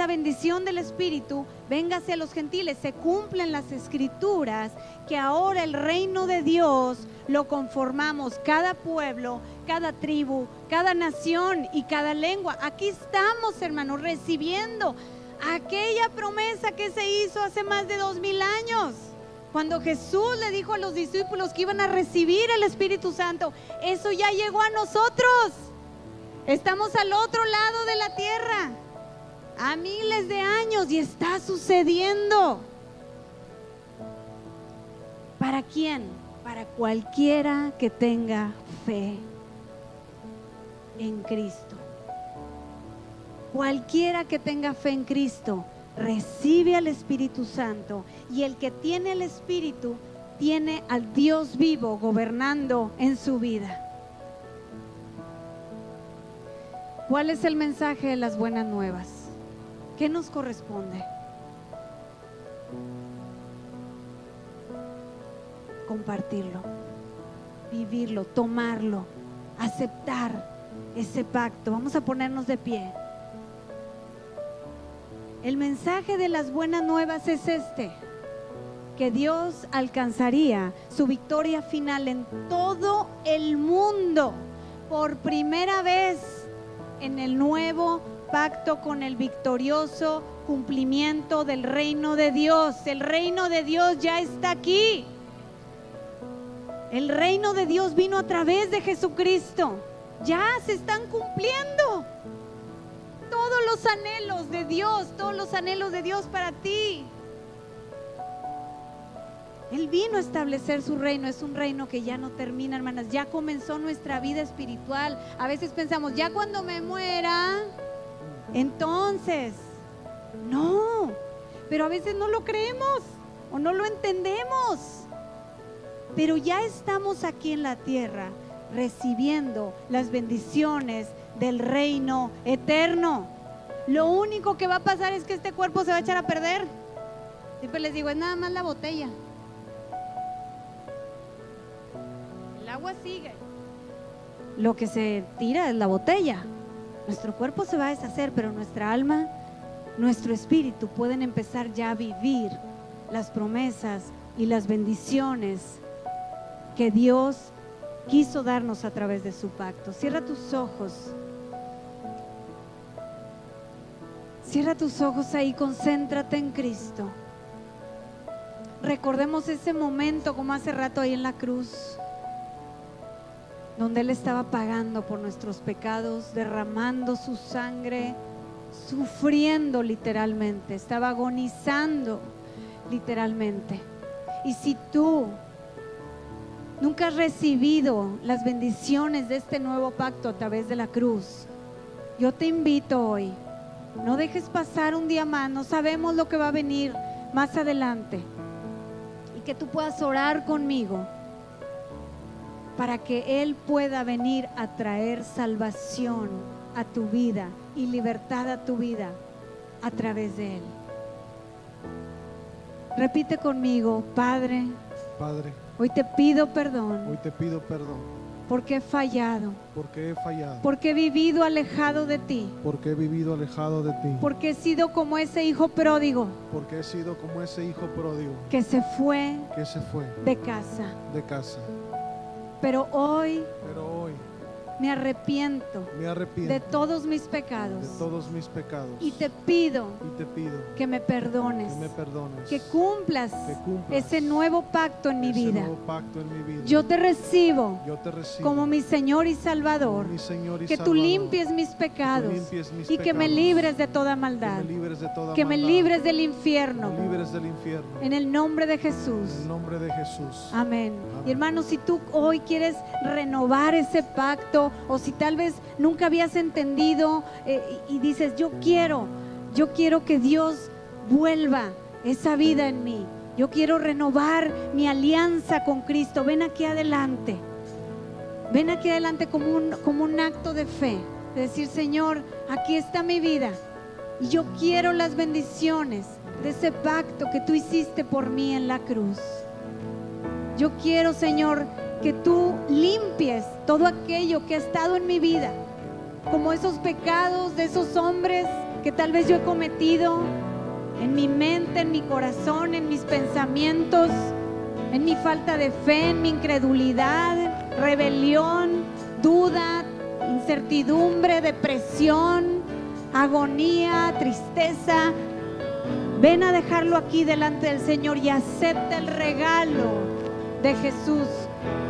bendición del Espíritu venga hacia los gentiles. Se cumplen las escrituras que ahora el reino de Dios lo conformamos cada pueblo, cada tribu, cada nación y cada lengua. Aquí estamos, hermanos, recibiendo aquella promesa que se hizo hace más de 2000 años. Cuando Jesús le dijo a los discípulos que iban a recibir el Espíritu Santo, eso ya llegó a nosotros. Estamos al otro lado de la tierra, a miles de años, y está sucediendo. ¿Para quién? Para cualquiera que tenga fe en Cristo. Cualquiera que tenga fe en Cristo recibe al Espíritu Santo, y el que tiene el Espíritu tiene al Dios vivo gobernando en su vida. ¿Cuál es el mensaje de las buenas nuevas? ¿Qué nos corresponde? Compartirlo. vivirlo, tomarlo, aceptar ese pacto. Vamos a ponernos de pie. El mensaje de las buenas nuevas es este: que Dios alcanzaría su victoria final en todo el mundo por primera vez en el nuevo pacto, con el victorioso cumplimiento del reino de Dios. El reino de Dios ya está aquí. El reino de Dios vino a través de Jesucristo. Ya se están cumpliendo todos los anhelos de Dios, todos los anhelos de Dios para ti. Él vino a establecer su reino. Es un reino que ya no termina, hermanas. Ya comenzó nuestra vida espiritual. A veces pensamos, ya cuando me muera, entonces. No, pero a veces no lo creemos o no lo entendemos. Pero ya estamos aquí en la tierra recibiendo las bendiciones del reino eterno. Lo único que va a pasar es que este cuerpo se va a echar a perder. Siempre les digo, es nada más la botella. El agua sigue. Lo que se tira es la botella. Nuestro cuerpo se va a deshacer, pero nuestra alma, nuestro espíritu pueden empezar ya a vivir las promesas y las bendiciones que Dios quiso darnos a través de su pacto. Cierra tus ojos. Cierra tus ojos ahí, concéntrate en Cristo. Recordemos ese momento, como hace rato ahí en la cruz, donde Él estaba pagando por nuestros pecados, derramando su sangre, sufriendo literalmente, estaba agonizando literalmente. Y si tú nunca has recibido las bendiciones de este nuevo pacto a través de la cruz, yo te invito hoy, no dejes pasar un día más. No sabemos lo que va a venir más adelante, y que tú puedas orar conmigo para que Él pueda venir a traer salvación a tu vida y libertad a tu vida a través de Él. Repite conmigo: Padre, Padre, hoy te pido perdón hoy te pido perdón porque he fallado, porque he fallado, porque he vivido alejado de ti, porque he vivido alejado de ti, porque he sido como ese hijo pródigo porque he sido como ese hijo pródigo que se fue que se fue de casa. de casa. Pero hoy Pero hoy me arrepiento me arrepiento de todos mis pecados de todos mis pecados y te pido y te pido que me perdones, que me perdones, que cumplas cumplas ese nuevo pacto en mi ese vida. nuevo pacto en mi vida. Yo te recibo Yo te recibo como mi Señor y Salvador, como mi Señor y que tú Salvador, limpies mis pecados limpies mis y que me pecados, libres de toda maldad, que me libres de toda que me maldad, libres del que infierno, me libres del infierno, en el nombre de Jesús. en el nombre de Jesús. Amén. Amén. Y hermanos, si tú hoy quieres renovar ese pacto, o si tal vez nunca habías entendido y dices, yo quiero que Dios vuelva esa vida en mí, yo quiero renovar mi alianza con Cristo, ven aquí adelante. Ven aquí adelante como un acto de fe, de decir, Señor, aquí está mi vida y yo quiero las bendiciones de ese pacto que tú hiciste por mí en la cruz. Yo quiero, Señor, que tú limpies todo aquello que ha estado en mi vida, como esos pecados de esos hombres que tal vez yo he cometido en mi mente, en mi corazón, en mis pensamientos, en mi falta de fe, en mi incredulidad, rebelión, duda, incertidumbre, depresión, agonía, tristeza. Ven a dejarlo aquí delante del Señor y acepta el regalo de Jesús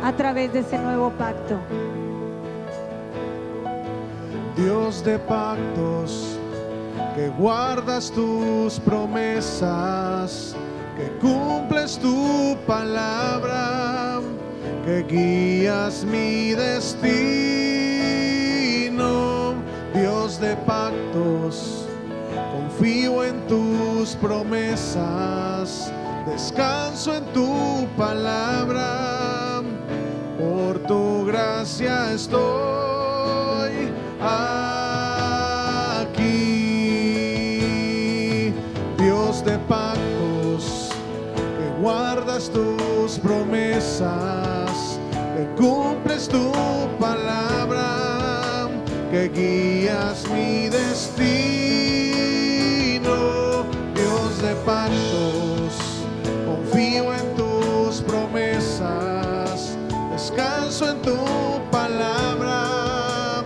a través de ese nuevo pacto. Dios de pactos, que guardas tus promesas, que cumples tu palabra, que guías mi destino. Dios de pactos, confío en tus promesas, descanso en tu palabra, por tu gracia estoy aquí. Dios de pactos, que guardas tus promesas, que cumples tu palabra, que guías mi destino. Dios de pactos, confío en tus promesas, descanso en tu palabra,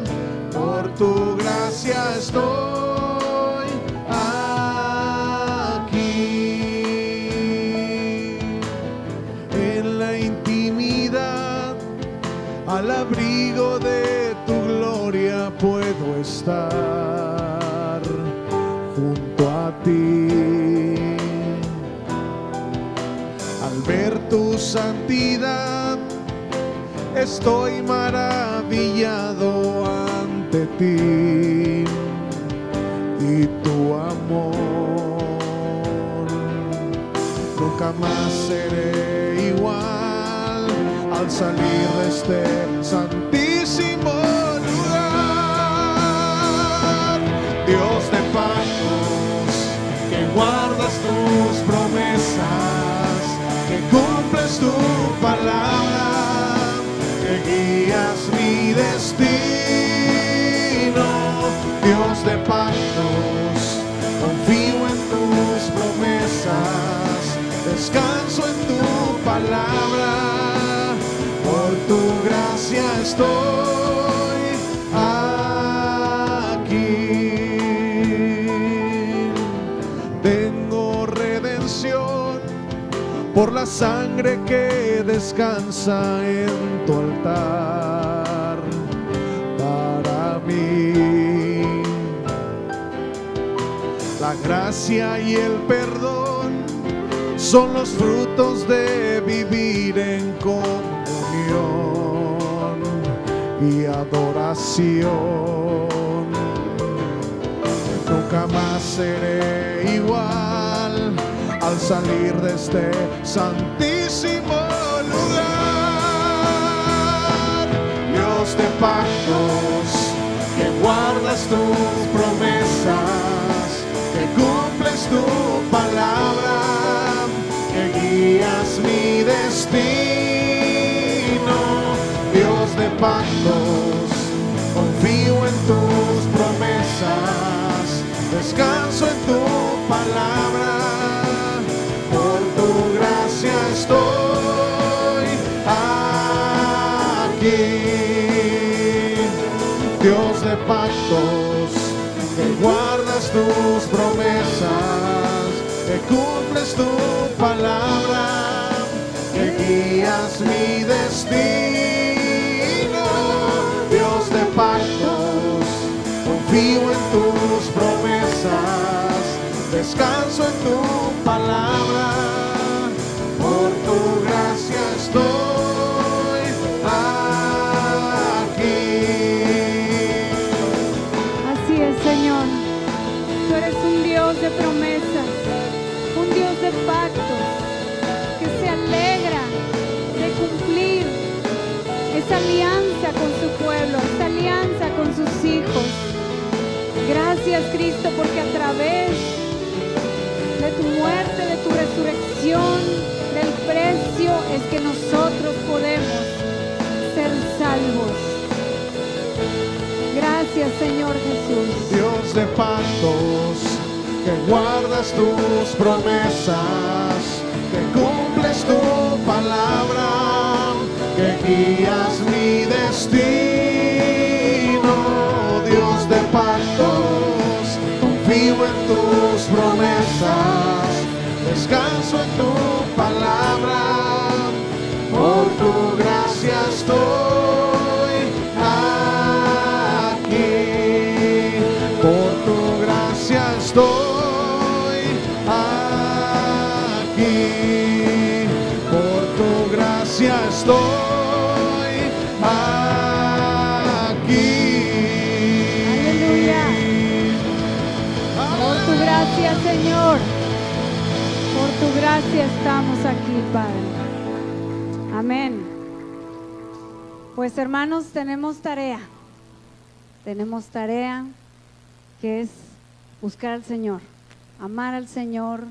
por tu gracia estoy aquí. En la intimidad, al abrigo de tu gloria puedo estar junto a ti. Al ver tu santidad, estoy maravillado ante ti y tu amor. Nunca más seré igual al salir de este santísimo lugar. Dios de pactos, que guardas tus promesas, que cumples tu palabra, que guías mi destino. Dios de pactos, confío en tus promesas, descanso en tu palabra, por tu gracia estoy aquí. Tengo redención por la sangre que descansa en tu altar para mí. La gracia y el perdón son los frutos de vivir en comunión y adoración. Nunca más seré igual al salir de este santísimo lugar. Dios de pactos, que guardas tus promesas, que cumples tu palabra, que guías mi destino. Dios de pactos, confío en tus promesas, descanso en tu palabra, por tu gracia estoy aquí. Dios de pactos, que guardas tus promesas, que cumples tu palabra, que guías mi destino. Dios de pactos, confío en tus promesas, descanso en tu palabra, por tu gracia estoy aquí. Así es, Señor. Tú eres un Dios de promesas, un Dios de pactos, que se alegra de cumplir esa alianza con su pueblo, esa alianza con sus hijos. Gracias, Cristo, porque a través de tu muerte, de tu resurrección, del precio, es que nosotros podemos ser salvos. Gracias, Señor Jesús. Dios de pactos, que guardas tus promesas, que cumples tu palabra, que guías mi destino. Dios de pactos, confío en tus promesas, descanso en tu palabra, por tu gracia estoy aquí. Por tu gracia estoy aquí. Por tu gracia estoy aquí. Aleluya. Por tu gracia, Señor. Por tu gracia estamos aquí, Padre. Amén. Pues, hermanos, tenemos tarea. Tenemos tarea que es buscar al Señor, amar al Señor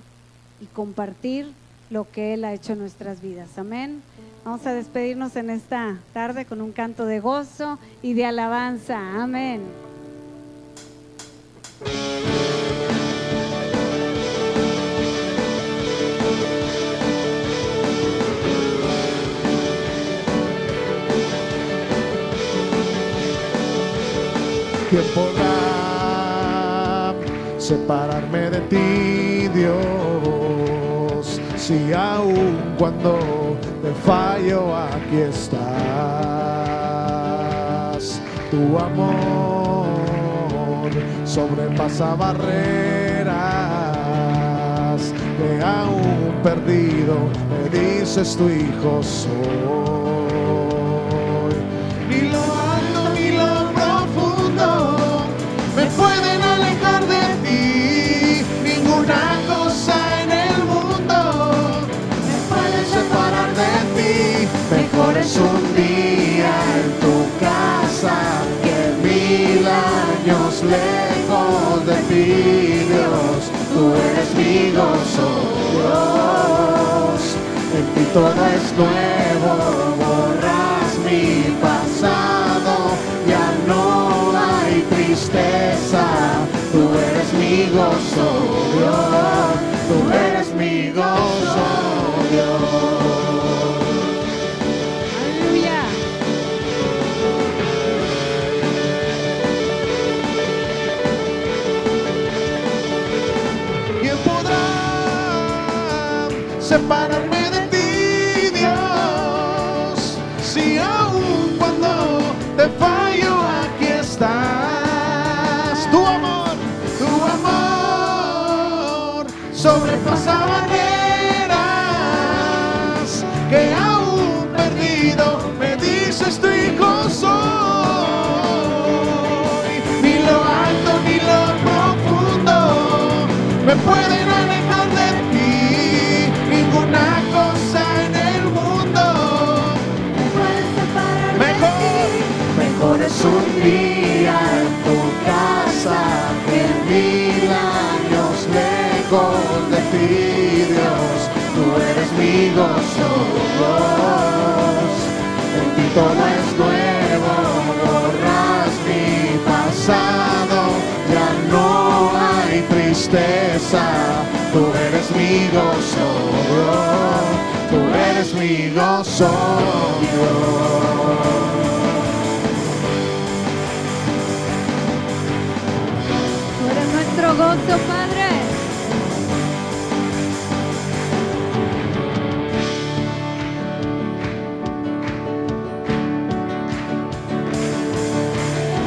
y compartir lo que Él ha hecho en nuestras vidas. Amén. Vamos a despedirnos en esta tarde con un canto de gozo y de alabanza. Amén. ¿Quién podrá separarme de ti, Dios? Si aún cuando te fallo, aquí estás. Tu amor sobrepasa barreras, que aún perdido me dices tu hijo soy. Ni lo alto ni lo profundo me pueden alejar de ti, ninguna cosa en el mundo me puede separar de ti. Mejor es un día en tu casa que 1000 años lejos de ti, Dios. Tú eres mi gozo, Dios. En ti todo es nuevo, borras mi pasado, ya no hay tristeza. Tú eres mi gozo, Dios. Tú eres mi gozo, Dios. Aleluya. ¿Quién podrá separarme de ti, Dios? Si aún cuando te fallo, aquí estás. Tu amor sobrepasa barreras, que aún perdido me dices tu hijo soy. Ni lo alto ni lo profundo me pueden alejar de ti, ninguna cosa en el mundo me puede separar de ti. Mejor es un día en tu casa que 1000 años lejos de ti, Dios. Tú eres mi gozo, Dios. En ti todo es nuevo, borras mi pasado, ya no hay tristeza. Tú eres mi gozo, Dios. Tú eres mi gozo, Dios. Tú eres nuestro gozo, Padre.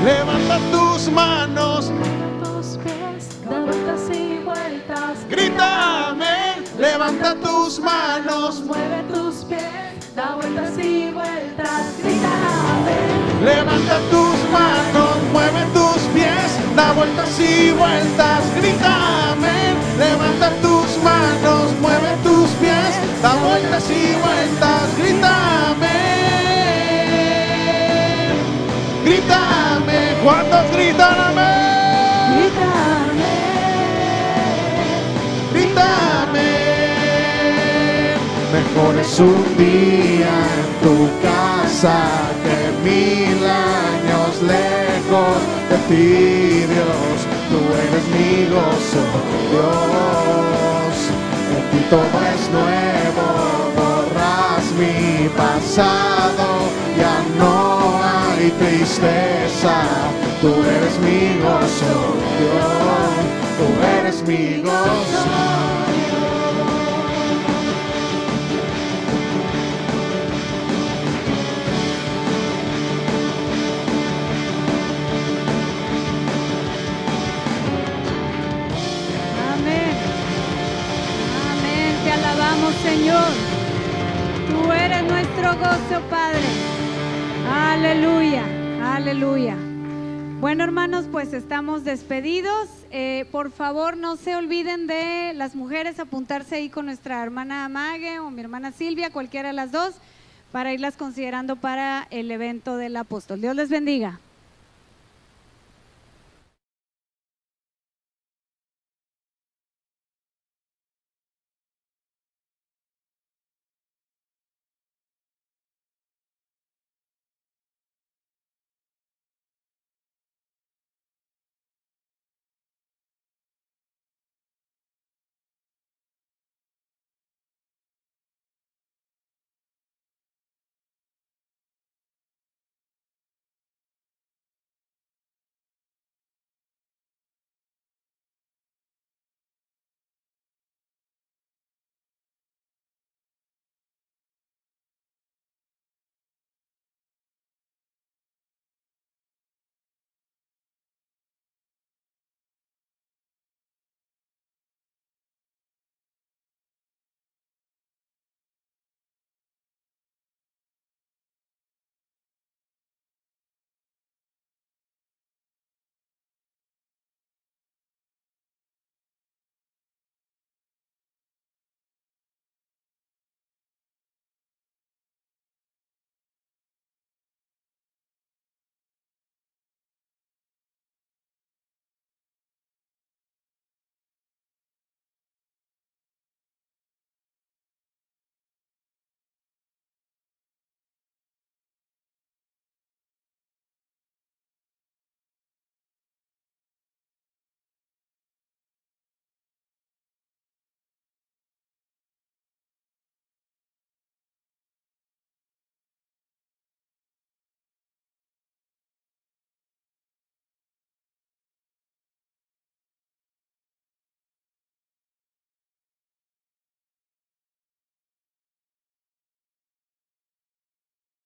Levanta tus manos, Tus pies, da vueltas y vueltas. grita amén. Levanta tus manos, Mueve tus pies, da vueltas y vueltas. Grita amén. levanta tus manos, mueve tus pies, da vueltas y vueltas, grita amén. Levanta tus manos, mueve tus pies, da vueltas y vueltas, grita amén. Grita amén. ¿Cuántos gritan amén? Grita amén. Grita amén. Mejor es un día en tu casa que 1000 años lejos de ti, Dios. Tú eres mi gozo, Dios. En ti todo es nuevo, borras mi pasado, ya no hay tristeza. Tú eres mi gozo, Dios. Tú eres mi gozo. Amén. Amén. Te alabamos, Señor. Tú eres nuestro gozo, Padre. Aleluya. Aleluya. Bueno, hermanos, pues estamos despedidos. Por favor, no se olviden de las mujeres apuntarse ahí con nuestra hermana Mague o mi hermana Silvia, cualquiera de las dos, para irlas considerando para el evento del apóstol. Dios les bendiga.